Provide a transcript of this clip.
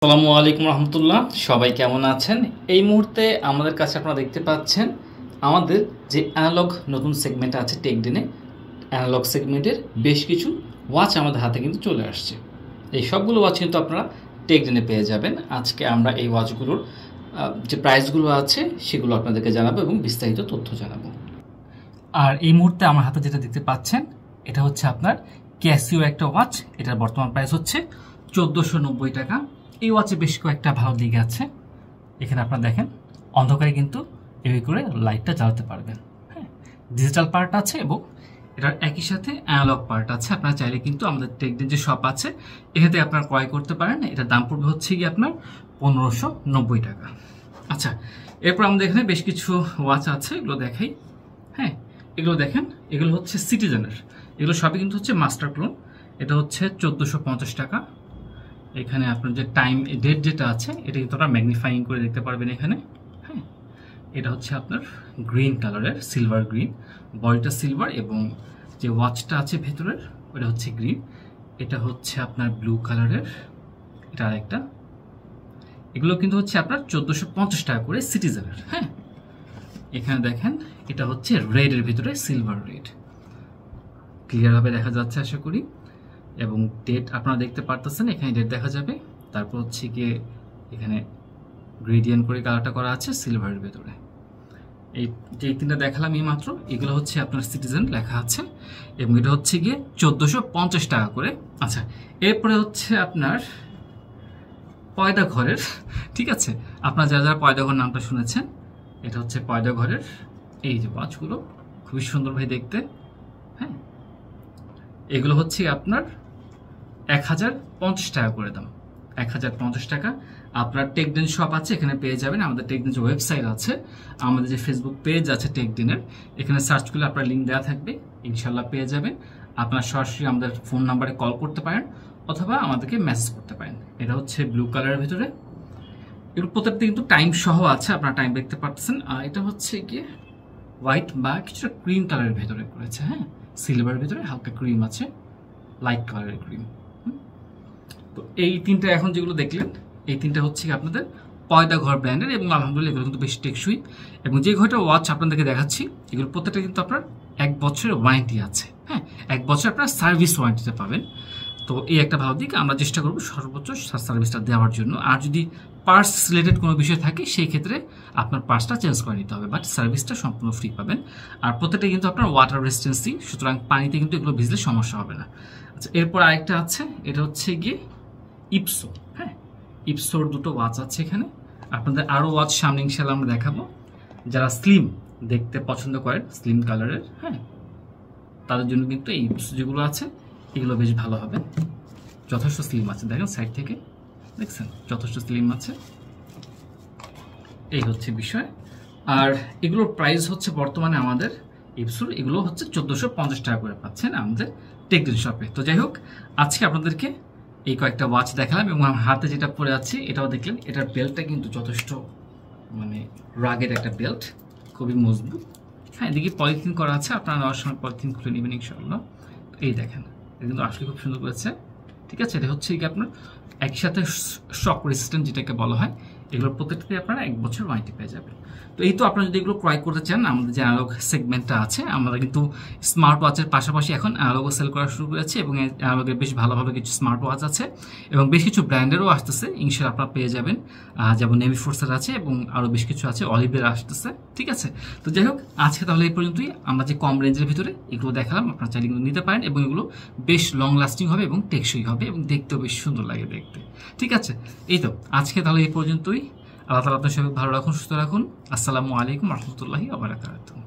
আসসালামু আলাইকুম রহমতুল্লাহ। সবাই কেমন আছেন? এই মুহূর্তে আমাদের কাছে আপনারা দেখতে পাচ্ছেন আমাদের যে অ্যানালগ নতুন সেগমেন্ট আছে টেকডেনে, অ্যানালগ সেগমেন্টের বেশ কিছু ওয়াচ আমাদের হাতে কিন্তু চলে আসছে। এই সবগুলো ওয়াচ কিন্তু আপনারা টেকডেনে পেয়ে যাবেন। আজকে আমরা এই ওয়াচগুলোর যে প্রাইসগুলো আছে সেগুলো আপনাদেরকে জানাবো এবং বিস্তারিত তথ্য জানাবো। আর এই মুহূর্তে আমার হাতে যেটা দেখতে পাচ্ছেন এটা হচ্ছে আপনার ক্যাসিও একটা ওয়াচ। এটার বর্তমান প্রাইস হচ্ছে 1490 টাকা। এই ওয়াচে বেশ কয়েকটা ভালো দিক আছে। এখানে আপনারা দেখেন অন্ধকারে কিন্তু এভাবে করে লাইটটা জ্বালাতে পারবেন। হ্যাঁ, ডিজিটাল পার্ট আছে এবং এটার একই সাথে অ্যানালগ পার্ট আছে। আপনারা চাইলে কিন্তু আমাদের টেকডেন যে শপ আছে এখান থেকে আপনারা ক্রয় করতে পারেন। এটার দাম পড়বে হচ্ছে গিয়ে আপনার 1590 টাকা। আচ্ছা, এরপর আমাদের এখানে বেশ কিছু ওয়াচ আছে, এগুলো দেখাই। হ্যাঁ, এগুলো দেখেন, এগুলো হচ্ছে সিটিজেনের। এগুলো সবই কিন্তু হচ্ছে মাস্টার ক্লোন। এটা হচ্ছে 1450 টাকা। এখানে আপনার যে টাইম ডেট যেটা আছে এটা কিন্তু আপনারা ম্যাগনিফাইং করে দেখতে পারবেন এখানে। হ্যাঁ, এটা হচ্ছে আপনার গ্রিন কালারের, সিলভার গ্রিন, বডিটা সিলভার এবং যে ওয়াচটা আছে ভেতরের ওটা হচ্ছে গ্রিন। এটা হচ্ছে আপনার ব্লু কালারের, এটা আরেকটা। এগুলো কিন্তু হচ্ছে আপনার 1450 টাকা করে সিটিজেনের। হ্যাঁ, এখানে দেখেন এটা হচ্ছে রেডের ভিতরে, সিলভার রেড, ক্লিয়ারভাবে দেখা যাচ্ছে আশা করি। এবং ডেট আপনারা দেখতে পারতেছেন, এখানে ডেট দেখা যাবে। তারপর হচ্ছে গিয়ে এখানে গ্রেডিয়েন্ট করে কালারটা করা আছে সিলভারের ভেতরে। এই যে তিনটা দেখালাম এই মাত্র, এগুলো হচ্ছে আপনার সিটিজেন লেখা আছে এবং এটা হচ্ছে গিয়ে 1450 টাকা করে। আচ্ছা, এরপরে হচ্ছে আপনার পয়দা ঘরের, ঠিক আছে, আপনারা যারা যারা পয়দা ঘর নামটা শুনেছেন, এটা হচ্ছে পয়দা ঘরের এই যে ওয়াচগুলো, খুবই সুন্দর ভাই দেখতে। হ্যাঁ, এগুলো হচ্ছে আপনার 1050 টাকা করে দাম, 1050 টাকা। আপনার টেকডেন শপ আছে, এখানে পেয়ে যাবেন। আমাদের টেকডেন যে ওয়েবসাইট আছে, আমাদের যে ফেসবুক পেজ আছে টেকডেনের, এখানে সার্চ করলে আপনার লিঙ্ক দেওয়া থাকবে, ইনশাল্লাহ পেয়ে যাবেন। আপনার সরাসরি আমাদের ফোন নাম্বারে কল করতে পারেন অথবা আমাদেরকে মেসেজ করতে পারেন। এটা হচ্ছে ব্লু কালারের ভিতরে, এগুলো প্রত্যেকটা কিন্তু টাইম সহ আছে, আপনার টাইম দেখতে পাচ্ছেন। আর এটা হচ্ছে গিয়ে হোয়াইট বা কিছুটা ক্রিম কালারের ভেতরে করেছে। হ্যাঁ, সিলভারের ভিতরে হালকা ক্রিম আছে, লাইট কালারের ক্রিম। তো এই তিনটা এখন যেগুলো দেখলেন, এই তিনটা হচ্ছে আপনাদের পয়দা ঘর ব্র্যান্ডের এবং আলহামদুলিল্লাহ এগুলো কিন্তু বেশ টেকসই। এবং যে ঘরটা ওয়াচ আপনাদেরকে দেখাচ্ছি, এগুলো প্রত্যেকটা কিন্তু আপনার 1 বছরের ওয়ারেন্টি আছে। হ্যাঁ, 1 বছর আপনার সার্ভিস ওয়ারেন্টিতে পাবেন। তো এই একটা ভালো দিক, আমরা চেষ্টা করবো সর্বোচ্চ সার্ভিসটা দেওয়ার জন্য। আর যদি পার্টস রিলেটেড কোনো বিষয় থাকে সেই ক্ষেত্রে আপনার পার্টসটা চেঞ্জ করে নিতে হবে, বাট সার্ভিসটা সম্পূর্ণ ফ্রি পাবেন। আর প্রত্যেকটা কিন্তু আপনার ওয়াটার রেজিস্ট্যান্সি, সুতরাং পানিতে কিন্তু এগুলো ভিজলে সমস্যা হবে না। আচ্ছা, এরপর আরেকটা আছে, এটা হচ্ছে গিয়ে ইপসো। হ্যাঁ, ইপসোর দুটো ওয়াচ আছে এখানে। আপনাদের আরও ওয়াচ সামনে ইনশাল্লাহ আমরা দেখাবো। যারা স্লিম দেখতে পছন্দ করেন, স্লিম কালারের, হ্যাঁ, তাদের জন্য কিন্তু এই ইপসো যেগুলো আছে এগুলো বেশ ভালো হবে। যথেষ্ট স্লিম আছে, দেখেন সাইড থেকে দেখছেন, যথেষ্ট স্লিম আছে। এই হচ্ছে বিষয়। আর এগুলোর প্রাইস হচ্ছে বর্তমানে আমাদের ইপসোর, এগুলো হচ্ছে 1450 টাকা করে পাচ্ছেন আমাদের টেকডেন শপে। তো যাই হোক, আজকে আপনাদেরকে এই কয়েকটা ওয়াচ দেখালাম এবং আমার হাতে যেটা পরে আছে এটাও দেখলেন। এটার বেল্টটা কিন্তু যথেষ্ট মানে রাগের একটা বেল্ট, খুবই মজবুত। হ্যাঁ, এদিকে পলিথিন করা আছে, আপনারা নেওয়ার সময় পলিথিন খুলে নেবেন ইনশাআল্লাহ। এই দেখেন, এটা কিন্তু আসলে খুব সুন্দর করেছে। ঠিক আছে, এটা হচ্ছে কি আপনার একই সাথে শক রেজিস্ট্যান্ট যেটাকে বলা হয়। এগুলোর প্রত্যেকটাতে আপনারা 1 বছর ওয়ারেন্টি পেয়ে যাবেন। তো এই তো আপনারা যদি এগুলো ক্রয় করতে চান, আমাদের যে অ্যানালগ সেগমেন্টটা আছে, আমরা কিন্তু স্মার্ট ওয়াচের পাশাপাশি এখন অ্যানালগও সেল করা শুরু করেছি এবং অ্যানালগের বেশ ভালো ভালো কিছু স্মার্ট ওয়াচ আছে এবং বেশ কিছু ব্র্যান্ডেরও আসতেছে, ইনশাল্লাহ আপনারা পেয়ে যাবেন। যেমন নেভি ফোর্সের আছে এবং আরও বেশ কিছু আছে, অলিভের আসতেছে। ঠিক আছে, তো যাই হোক, আজকে তাহলে এই পর্যন্তই। আমরা যে কম রেঞ্জের ভিতরে এগুলো দেখালাম, আপনারা চাইলে এগুলো নিতে পারেন এবং এগুলো বেশ লং লাস্টিং হবে এবং টেকসই হবে এবং দেখতেও বেশ সুন্দর লাগে দেখতে। ঠিক আছে, এই তো আজকে তাহলে এই পর্যন্তই। আল্লাহ তাআলা আপনাদের সবাই ভালো রাখুন, সুস্থ রাখুন। আসসালামু আলাইকুম রহমতুল্লাহি ওয়া বারাকাতুহু।